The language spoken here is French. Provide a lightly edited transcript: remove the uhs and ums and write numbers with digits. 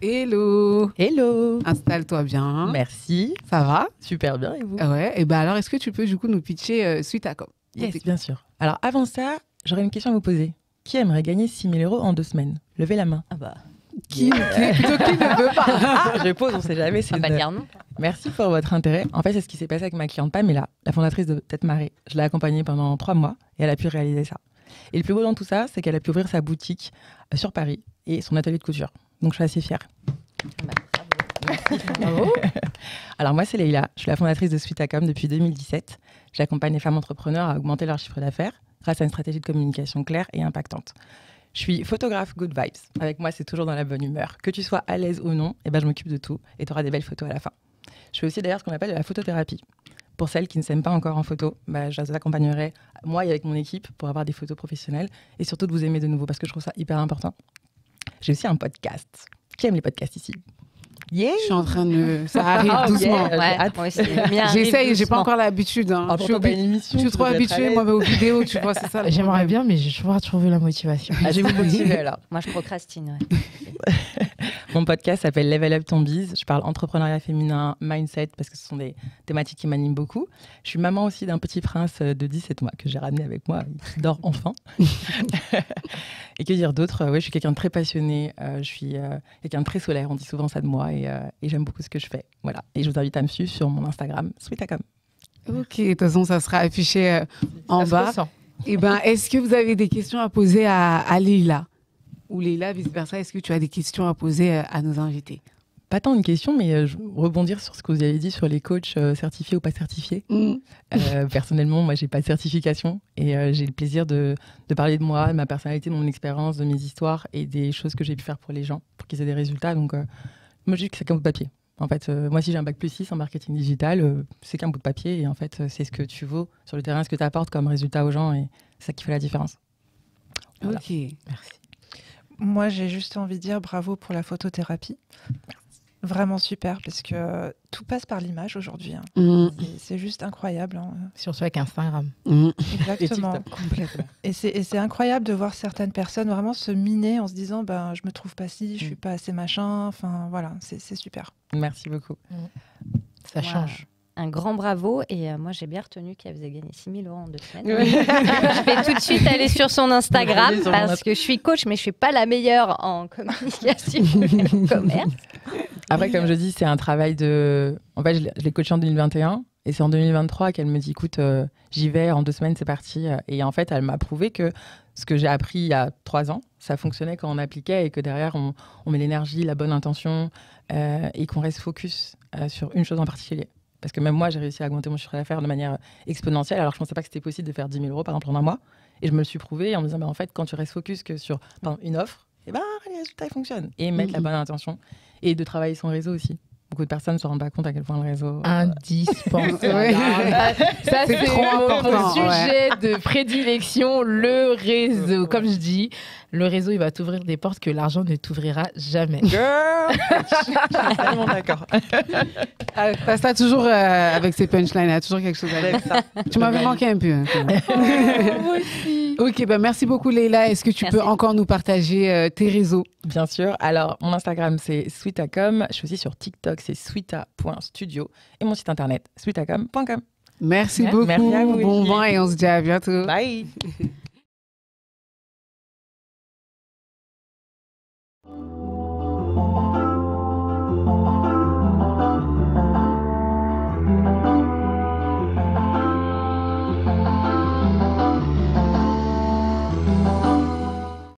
Hello. Hello. Installe-toi bien. Merci. Ça va? Super bien, et vous? Ouais. Et ben alors, est-ce que tu peux du coup nous pitcher Sweetacom? Yes, bien sûr. Alors avant ça, j'aurais une question à vous poser. Qui aimerait gagner 6 000 € en 2 semaines? Levez la main. Ah bah. Qui ne veut pas? Ah, je pose, on sait jamais. On va dire non. Merci pour votre intérêt. En fait, c'est ce qui s'est passé avec ma cliente Pamela, la fondatrice de Tête Marée. Je l'ai accompagnée pendant 3 mois et elle a pu réaliser ça. Et le plus beau dans tout ça, c'est qu'elle a pu ouvrir sa boutique sur Paris et son atelier de couture. Donc je suis assez fière. Bah, bravo. Alors moi, c'est Leïla. Je suis la fondatrice de Sweetacom depuis 2017. J'accompagne les femmes entrepreneurs à augmenter leur chiffre d'affaires grâce à une stratégie de communication claire et impactante. Je suis photographe good vibes. Avec moi, c'est toujours dans la bonne humeur. Que tu sois à l'aise ou non, je m'occupe de tout et tu auras des belles photos à la fin. Je fais aussi d'ailleurs ce qu'on appelle de la photothérapie. Pour celles qui ne s'aiment pas encore en photo, je les accompagnerai, moi et avec mon équipe, pour avoir des photos professionnelles et surtout de vous aimer de nouveau parce que je trouve ça hyper important. J'ai aussi un podcast. Qui aime les podcasts ici? Yeah. Je suis en train de... Ça arrive doucement. Yeah. Ouais, j'essaye, j'ai pas encore l'habitude. Hein. Je suis trop habituée, moi, aux vidéos, tu vois, c'est ça. J'aimerais bien, mais je vais pas trouver la motivation. Je vais vous motiver alors. Moi, je procrastine. Ouais. Mon podcast s'appelle Level Up Ton Biz. Je parle entrepreneuriat féminin, mindset, parce que ce sont des thématiques qui m'animent beaucoup. Je suis maman aussi d'un petit prince de 17 mois que j'ai ramené avec moi, qui dort enfin. Et que dire d'autre? Je suis quelqu'un de très passionné. Je suis quelqu'un de très solaire. On dit souvent ça de moi et j'aime beaucoup ce que je fais. Voilà. Et je vous invite à me suivre sur mon Instagram, Sweetacom. Ok, de toute façon, ça sera affiché en bas. Et est-ce que vous avez des questions à poser à Leïla? Ou Leïla, vice-versa, est-ce que tu as des questions à poser à nos invités? Pas tant une question, mais rebondir sur ce que vous avez dit sur les coachs certifiés ou pas certifiés. Personnellement, moi, j'ai pas de certification et j'ai le plaisir de parler de moi, de ma personnalité, de mon expérience, de mes histoires et des choses que j'ai pu faire pour les gens, pour qu'ils aient des résultats. Donc, moi, je dis que c'est qu'un bout de papier. En fait, moi, si j'ai un bac +6 en marketing digital, c'est qu'un bout de papier et en fait, c'est ce que tu vaux sur le terrain, ce que tu apportes comme résultat aux gens et c'est ça qui fait la différence. Voilà. Ok, merci. Moi, j'ai juste envie de dire bravo pour la photothérapie. Vraiment super, parce que tout passe par l'image aujourd'hui. Hein. C'est juste incroyable. Hein. Surtout avec Instagram. Exactement. Et c'est incroyable de voir certaines personnes vraiment se miner en se disant je me trouve pas si, je suis pas assez machin. Enfin, voilà, c'est super. Merci beaucoup. Ça change. Un grand bravo et moi j'ai bien retenu qu'elle faisait gagner 6 000 € en 2 semaines. Je vais tout de suite aller sur son Instagram parce que je suis coach mais je suis pas la meilleure en communication et en commerce. Après, comme je dis, c'est un travail de... En fait, je l'ai coachée en 2021 et c'est en 2023 qu'elle me dit écoute, j'y vais, en 2 semaines c'est parti. Et en fait, elle m'a prouvé que ce que j'ai appris il y a 3 ans, ça fonctionnait quand on appliquait et que derrière on met l'énergie, la bonne intention et qu'on reste focus sur une chose en particulier. Parce que même moi, j'ai réussi à augmenter mon chiffre d'affaires de manière exponentielle, alors que je ne pensais pas que c'était possible de faire 10 000 € par exemple en un mois. Et je me le suis prouvé en me disant, en fait, quand tu restes focus que sur une offre, les résultats ils fonctionnent. Et mettre la bonne intention. Et de travailler son réseau aussi. Beaucoup de personnes ne se rendent pas compte à quel point le réseau... Indispensable. Ça, c'est trop mon sujet de prédilection, le réseau. Comme je dis, le réseau, il va t'ouvrir des portes que l'argent ne t'ouvrira jamais. Girl, je suis tellement d'accord. Ça toujours, avec ces punchlines, il y a toujours quelque chose à dire. Tu m'avais manqué un peu. Moi aussi. Ok, merci beaucoup Leïla. Est-ce que tu peux encore nous partager tes réseaux? Bien sûr. Alors, mon Instagram, c'est Sweetacom. Je suis aussi sur TikTok, c'est sweeta.studio. Et mon site internet, sweetacom.com. Merci beaucoup. Merci à vous. Bon vent et on se dit à bientôt. Bye.